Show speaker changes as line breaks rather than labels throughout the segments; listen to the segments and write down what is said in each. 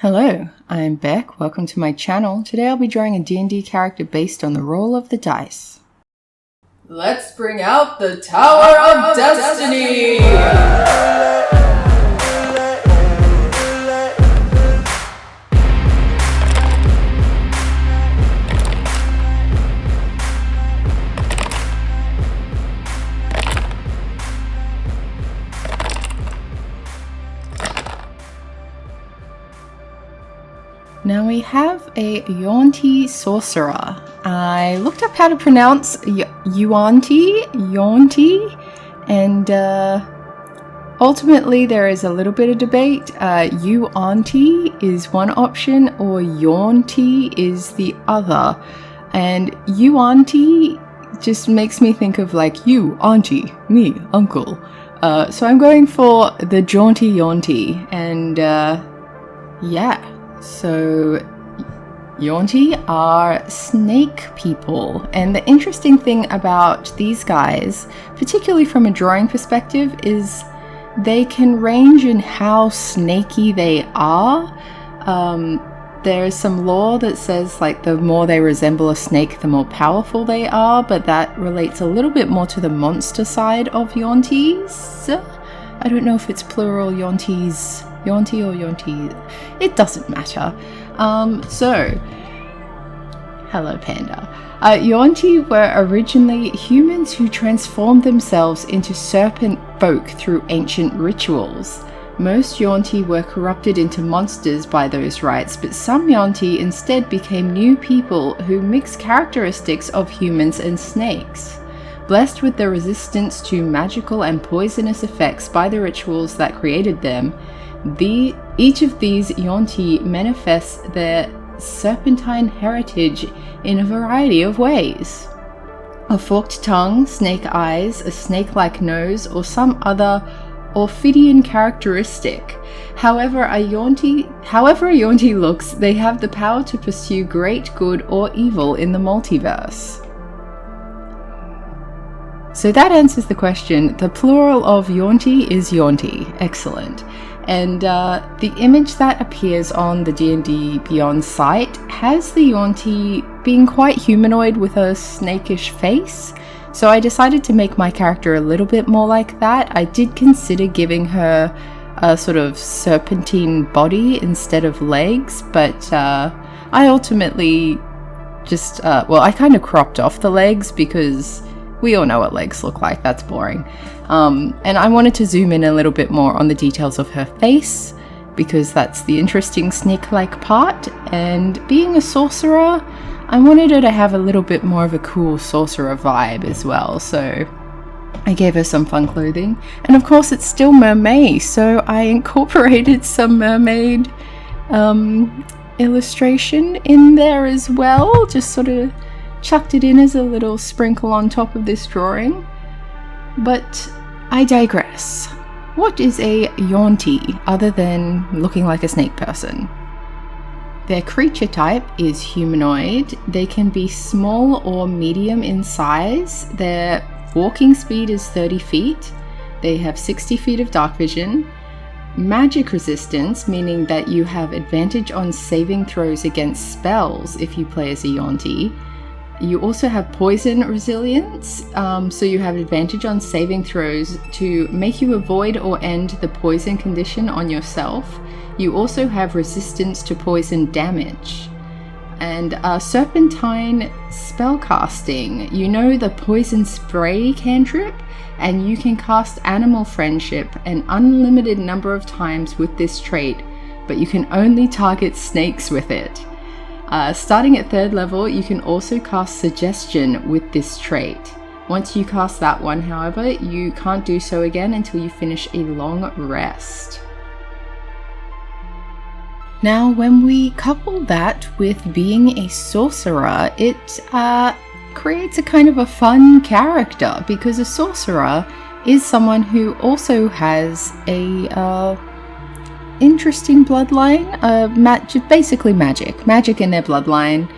Hello, I'm Beck. Welcome to my channel. Today I'll be drawing a D&D character based on the roll of the dice. Let's bring out the Tower of Destiny! Now we have a YuanTi Sorcerer. I looked up how to pronounce Yuan-ti, and ultimately there is a little bit of debate. Yuan-ti is one option or Yuan-ti is the other. And Yuan-ti just makes me think of like you, auntie, me, uncle. So I'm going for the jaunty Yuan-ti, and yeah. So, Yuan-ti are snake people, and the interesting thing about these guys, particularly from a drawing perspective, is they can range in how snaky they are. There's some lore that says like the more they resemble a snake, the more powerful they are, but that relates a little bit more to the monster side of Yuan-tis. I don't know if it's plural Yuan-tis. Yuan-ti or Yuan-ti, it doesn't matter. Hello Panda. Yuan-ti were originally humans who transformed themselves into serpent folk through ancient rituals. Most Yuan-ti were corrupted into monsters by those rites, but some Yuan-ti instead became new people who mix characteristics of humans and snakes. Blessed with the resistance to magical and poisonous effects by the rituals that created them, each of these Yuan-ti manifests their serpentine heritage in a variety of ways. A forked tongue, snake eyes, a snake-like nose, or some other Ophidian characteristic. However a Yuan-ti looks, they have the power to pursue great good or evil in the multiverse. So that answers the question. The plural of Yuan-ti is Yuan-ti. Excellent. And the image that appears on the D&D Beyond site has the Yuan-ti being quite humanoid with a snakish face. So I decided to make my character a little bit more like that. I did consider giving her a sort of serpentine body instead of legs, but I ultimately just, I kind of cropped off the legs because we all know what legs look like, that's boring. And I wanted to zoom in a little bit more on the details of her face, because that's the interesting snake-like part, and being a sorcerer, I wanted her to have a little bit more of a cool sorcerer vibe as well, so I gave her some fun clothing. And of course it's still mermaid, so I incorporated some mermaid illustration in there as well, just sort of chucked it in as a little sprinkle on top of this drawing. But I digress. What is a Yuan-ti other than looking like a snake person? Their creature type is humanoid. They can be small or medium in size. Their walking speed is 30 feet. They have 60 feet of dark vision. Magic resistance, meaning that you have advantage on saving throws against spells if you play as a Yuan-ti. You also have poison resilience, so you have advantage on saving throws to make you avoid or end the poison condition on yourself. You also have resistance to poison damage. And serpentine spellcasting. You know the poison spray cantrip? And you can cast animal friendship an unlimited number of times with this trait, but you can only target snakes with it. Starting at 3rd level, you can also cast Suggestion with this trait. Once you cast that one, however, you can't do so again until you finish a long rest. Now, when we couple that with being a sorcerer, it creates a kind of a fun character, because a sorcerer is someone who also has a interesting bloodline, basically magic in their bloodline.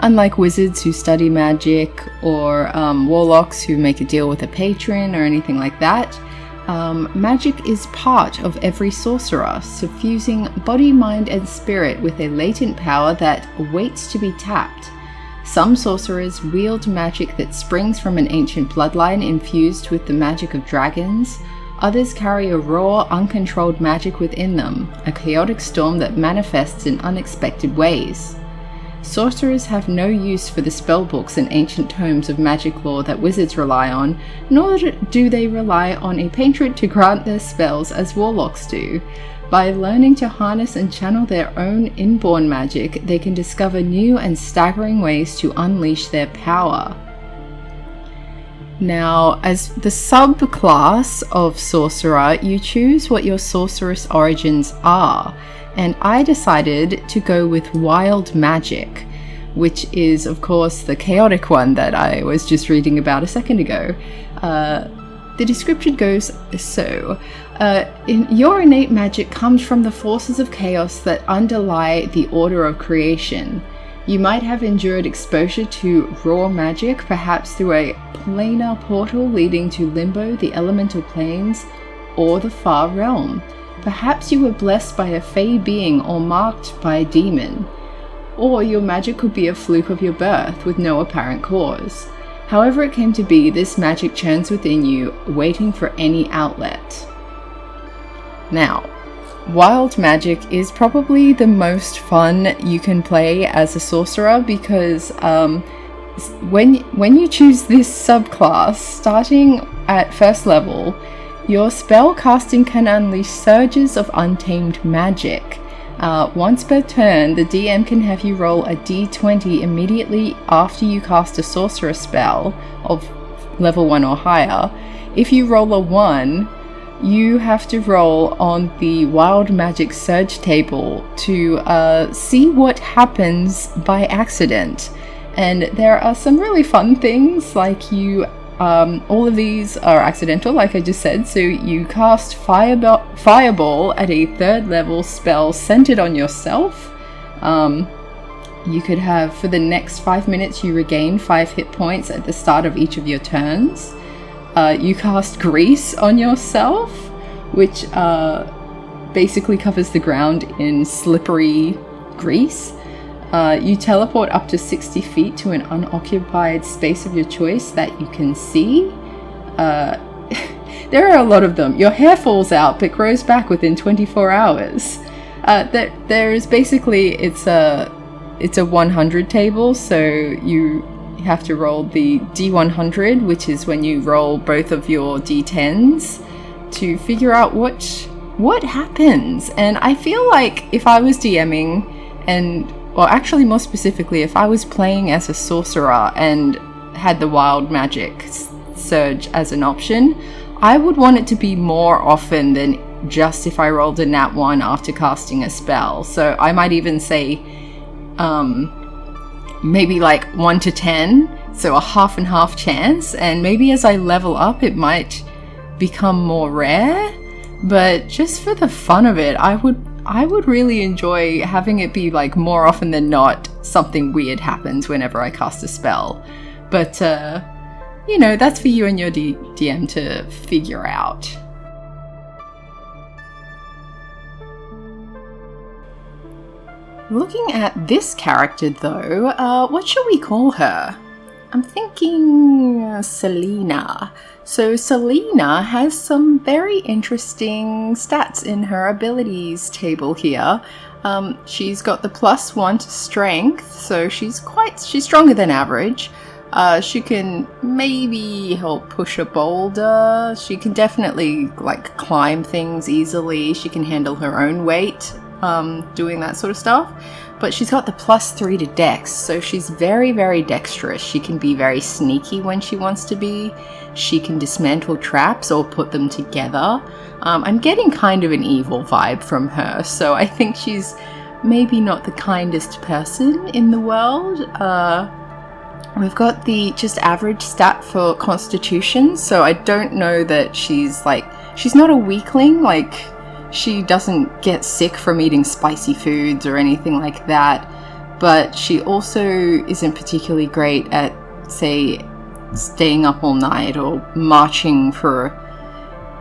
Unlike wizards who study magic, or warlocks who make a deal with a patron or anything like that, Magic is part of every sorcerer, suffusing body, mind, and spirit with a latent power that waits to be tapped. Some sorcerers wield magic that springs from an ancient bloodline infused with the magic of dragons. Others carry a raw, uncontrolled magic within them, a chaotic storm that manifests in unexpected ways. Sorcerers have no use for the spellbooks and ancient tomes of magic lore that wizards rely on, nor do they rely on a patron to grant their spells as warlocks do. By learning to harness and channel their own inborn magic, they can discover new and staggering ways to unleash their power. Now, as the subclass of sorcerer, you choose what your sorceress origins are, and I decided to go with wild magic, which is of course the chaotic one that I was just reading about a second ago. The description goes so. Your innate magic comes from the forces of chaos that underlie the order of creation. You might have endured exposure to raw magic, perhaps through a planar portal leading to Limbo, the elemental planes, or the far realm. Perhaps you were blessed by a fey being or marked by a demon. Or your magic could be a fluke of your birth with no apparent cause. However it came to be, this magic churns within you, waiting for any outlet. Now, wild magic is probably the most fun you can play as a sorcerer because when you choose this subclass, starting at first level, your spell casting can unleash surges of untamed magic. Once per turn, the DM can have you roll a d20 immediately after you cast a sorcerer spell of level 1 or higher. If you roll a 1, you have to roll on the wild magic surge table to see what happens by accident. And there are some really fun things, like all of these are accidental, like I just said. So you cast Fireball at a 3rd level spell centered on yourself. You could have, for the next 5 minutes, you regain 5 hit points at the start of each of your turns. You cast Grease on yourself, which basically covers the ground in slippery grease. You teleport up to 60 feet to an unoccupied space of your choice that you can see. There are a lot of them. Your hair falls out but grows back within 24 hours. There is basically, it's a 100 table, so you have to roll the D100, which is when you roll both of your D10s to figure out what happens. And I feel like if I was DMing or actually more specifically, if I was playing as a sorcerer and had the wild magic surge as an option, I would want it to be more often than just if I rolled a nat 1 after casting a spell. So I might even say maybe like 1 to 10, so a half and half chance, and maybe as I level up it might become more rare. But just for the fun of it, I would really enjoy having it be like more often than not something weird happens whenever I cast a spell. But that's for you and your DM to figure out. Looking at this character though, what shall we call her? I'm thinking Selena. So Selena has some very interesting stats in her abilities table here. She's got the +1 to strength, so she's stronger than average. She can maybe help push a boulder. She can definitely climb things easily. She can handle her own weight, doing that sort of stuff. But she's got the +3 to dex, so she's very, very dexterous. She can be very sneaky when she wants to be. She can dismantle traps or put them together. I'm getting kind of an evil vibe from her, so I think she's maybe not the kindest person in the world. We've got the just average stat for Constitution, so I don't know that she's not a weakling, she doesn't get sick from eating spicy foods or anything like that, but she also isn't particularly great at, say, staying up all night or marching for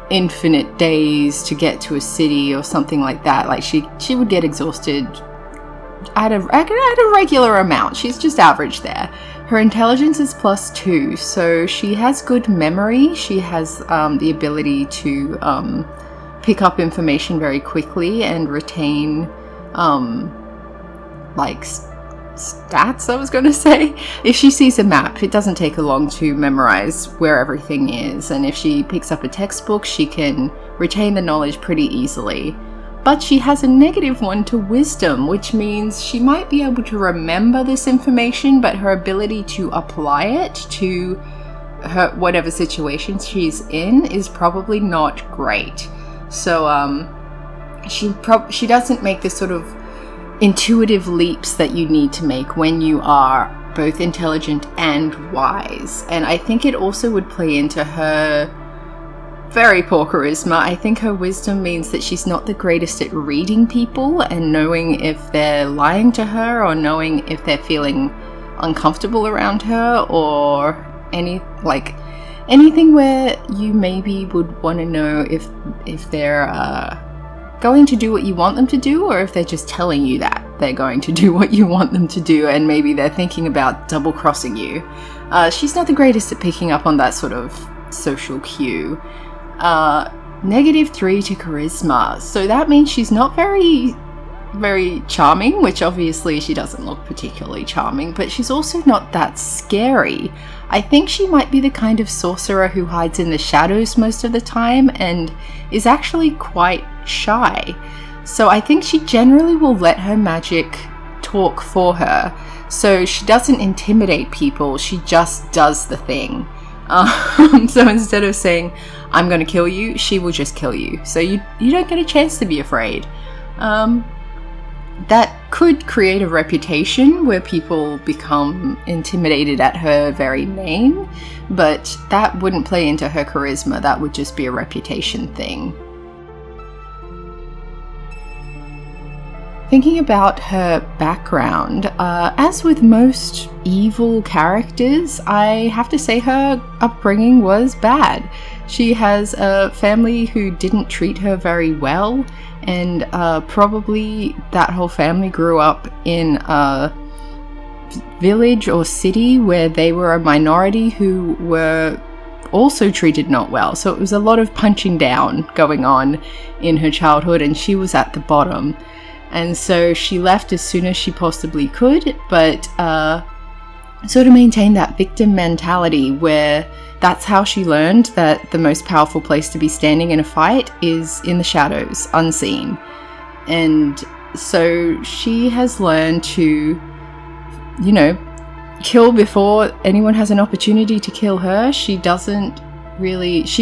infinite days to get to a city or something like that. Like she would get exhausted at a regular amount. She's just average there. Her intelligence is +2, so she has good memory. She has the ability to pick up information very quickly and retain like stats, I was going to say. If she sees a map, it doesn't take her long to memorize where everything is, and if she picks up a textbook, she can retain the knowledge pretty easily. But she has a -1 to wisdom, which means she might be able to remember this information, but her ability to apply it to her whatever situation she's in is probably not great. So she doesn't make the sort of intuitive leaps that you need to make when you are both intelligent and wise. And I think it also would play into her very poor charisma. I think her wisdom means that she's not the greatest at reading people and knowing if they're lying to her, or knowing if they're feeling uncomfortable around her, or anything where you maybe would want to know if they're going to do what you want them to do, or if they're just telling you that they're going to do what you want them to do, and maybe they're thinking about double crossing you. She's not the greatest at picking up on that sort of social cue. -3 to charisma, so that means she's not very charming, which obviously she doesn't look particularly charming, but she's also not that scary. I think she might be the kind of sorcerer who hides in the shadows most of the time and is actually quite shy. So I think she generally will let her magic talk for her. So she doesn't intimidate people, she just does the thing. So instead of saying, "I'm going to kill you," she will just kill you. So you don't get a chance to be afraid. That could create a reputation where people become intimidated at her very name, but that wouldn't play into her charisma. That would just be a reputation thing. Thinking about her background, as with most evil characters, I have to say her upbringing was bad. She has a family who didn't treat her very well, and probably that whole family grew up in a village or city where they were a minority who were also treated not well. So it was a lot of punching down going on in her childhood, and she was at the bottom. And so she left as soon as she possibly could, but sort of maintained that victim mentality where that's how she learned that the most powerful place to be standing in a fight is in the shadows, unseen. And so she has learned to, kill before anyone has an opportunity to kill her. She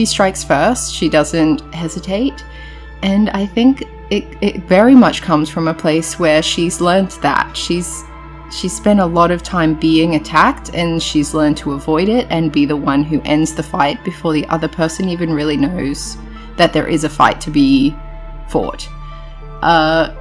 strikes first, she doesn't hesitate. And I think it very much comes from a place where she's learned that. She's spent a lot of time being attacked, and she's learned to avoid it and be the one who ends the fight before the other person even really knows that there is a fight to be fought.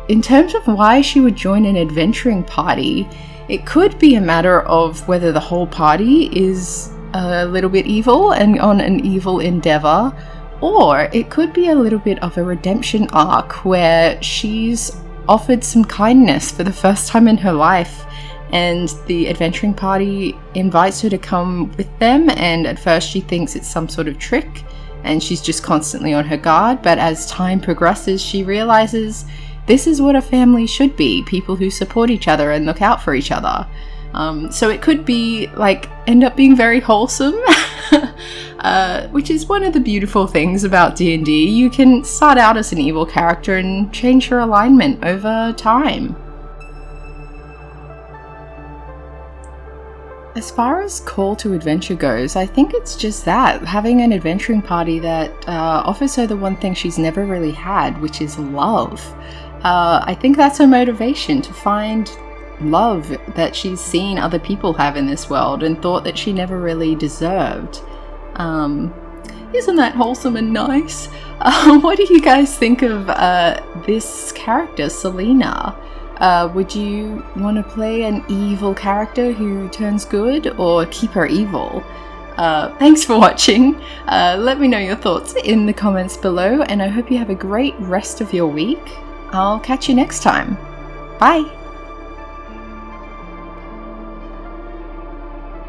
In terms of why she would join an adventuring party, it could be a matter of whether the whole party is a little bit evil and on an evil endeavor, or it could be a little bit of a redemption arc where she's offered some kindness for the first time in her life, and the adventuring party invites her to come with them, and at first she thinks it's some sort of trick and she's just constantly on her guard, but as time progresses she realizes this is what a family should be, people who support each other and look out for each other. So it could be end up being very wholesome, which is one of the beautiful things about D&D. You can start out as an evil character and change your alignment over time. As far as call to adventure goes, I think it's just that, having an adventuring party that offers her the one thing she's never really had, which is love. I think that's her motivation, to find love that she's seen other people have in this world and thought that she never really deserved. Isn't that wholesome and nice? What do you guys think of this character, Selena? Would you want to play an evil character who turns good, or keep her evil? Thanks for watching. Let me know your thoughts in the comments below, and I hope you have a great rest of your week. I'll catch you next time. Bye!